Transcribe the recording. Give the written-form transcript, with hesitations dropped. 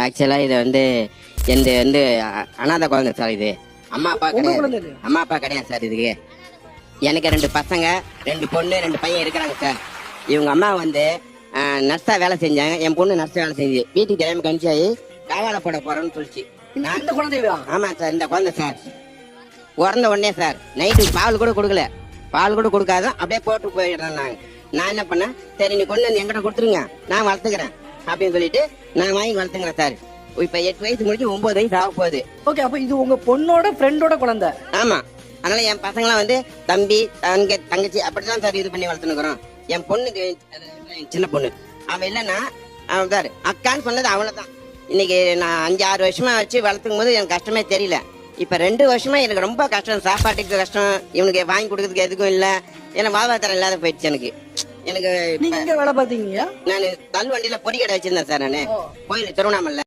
ஆக்சுவலாக இது வந்து எந்த வந்து அனாதை குழந்தை சார். இது அம்மா அப்பா கிடையாது. அம்மா அப்பா கிடையாது சார். இதுக்கு எனக்கு 2 பசங்க, 2 பொண்ணு 2 பையன் இருக்கிறாங்க சார். இவங்க அம்மா வந்து நர்ஸா வேலை செஞ்சாங்க. என் பொண்ணு நர்ஸா வேலை செஞ்சு வீட்டுக்கு டைம் கணிச்சாயி காவால போட போறேன்னு சொல்லிச்சு. இந்த குழந்தை ஆமா சார், இந்த குழந்தை சார் பிறந்த உடனே சார் நைட்டு பால் கூட கொடுக்கல, பால் கூட கொடுக்காத அப்படியே போட்டு போயிடுறேன். நான் என்ன பண்ணேன், சரி நீ கொண்டு வந்து என்கிட்ட கொடுத்துருங்க, நான் வளர்த்துக்கிறேன் அப்படின்னு சொல்லிட்டு நான் வாங்கி வளர்த்துக்கிறேன் சார். இப்ப 8 வயசு முடிஞ்சு 9 வயசு ஆக போகுது. ஓகே, அப்ப இது உங்க பொண்ணோட ஃப்ரெண்டோட குழந்தை? ஆமா. அதனால என் பசங்களாம் வந்து தம்பி தங்கச்சி அப்படிதான் சார் இது பண்ணி வளர்த்துனுக்குறோம். என் பொண்ணுக்கு சின்ன பொண்ணு அவன் இல்லைன்னா அவன் சார் அக்கான்னு சொன்னது அவ்வளவுதான். இன்னைக்கு நான் 5-6 வருஷமா வச்சு வளர்த்துக்கும் போது எனக்கு கஷ்டமே தெரியல. இப்ப 2 வருஷமா எனக்கு ரொம்ப கஷ்டம். சாப்பாட்டுக்கு கஷ்டம், இவனுக்கு வாங்கி கொடுக்கறதுக்கு எதுக்கும் இல்ல. ஏன்னா வாழ்வாதாரம் இல்லாத போயிடுச்சு எனக்கு. நீங்க வேலை பாத்தீங்க? நான் தள்ளு வண்டியில பொறி கடை வச்சிருந்தேன் சார். நானு கோயில் திருவண்ணாமலை